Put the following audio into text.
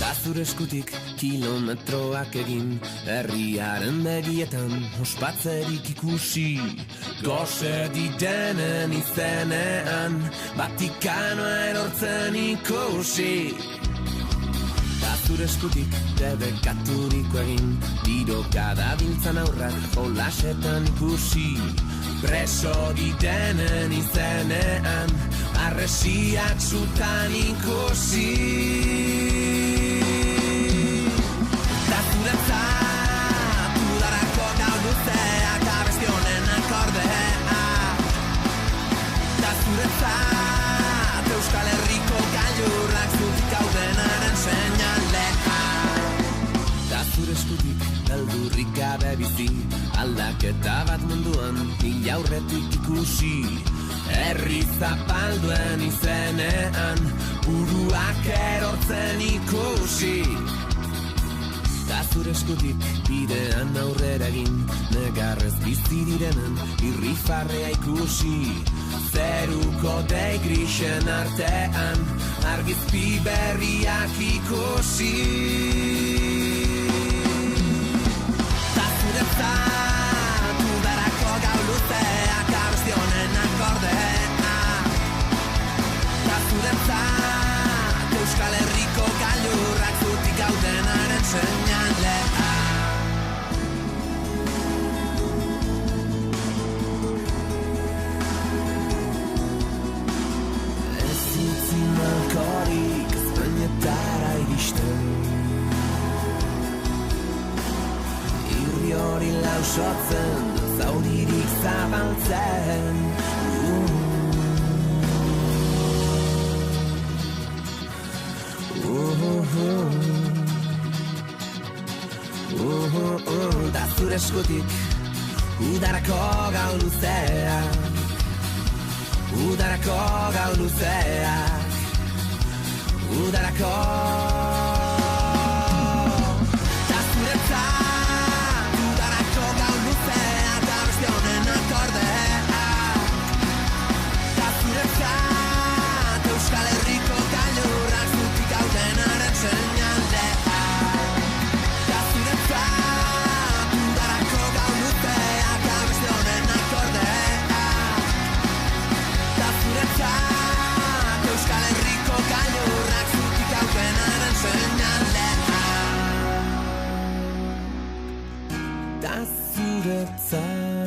Da zure eskutik kilometroak egin, herriaren begietan ospatzerik ikusi. Gose didenen izenean, Vatikanoa erortzen ikusi. Da zure eskutik debekaturiko egin, tiroka dabiltzan aurrak jolasetan ikusi. Preso didenen izenean, harresiak zutan ikusi. Da zuretzat, udarako gau luzeak abesti honen akordea. Da zuretzat, Euskal Herriko gailurrak zutik haudenaren seinalea. Da zure eskutik, beldurrik gabe bizi, aldaketa bat munduan, hil aurretik ikusi. Herri zapalduen izenean, buruak erortzen ikusi. Da zure eskutik, bidean aurrera egin, negarrez bizi direnen, irrifarrea ikusi. Zeruko dei grisen artean, argizpi berriak ikusi. Da zuretzat, udarako gau luzeak abesti honen akordea. Da zuretzat, Euskal Herriko gailurrak zutik gaudenaren seinalea. Ez utzi malkorik Espainietara iristen, irri hori lausotzen, zauririk zabaltzen. Da zure eskutik, udarako gau luzeak, udarako gau luzeak, udarako. Da zuretzat, udarako gau luzeak, abesti honen akordea. Da zuretzat, Euskal Herriko gailurrak zutik gaudenaren seinalea. Da zuretzat, udarako gau luzeak, abesti honen akordea. Da zuretzat, Euskal Herriko gailurrak zutik gaudenaren seinalea. Da zuretzat.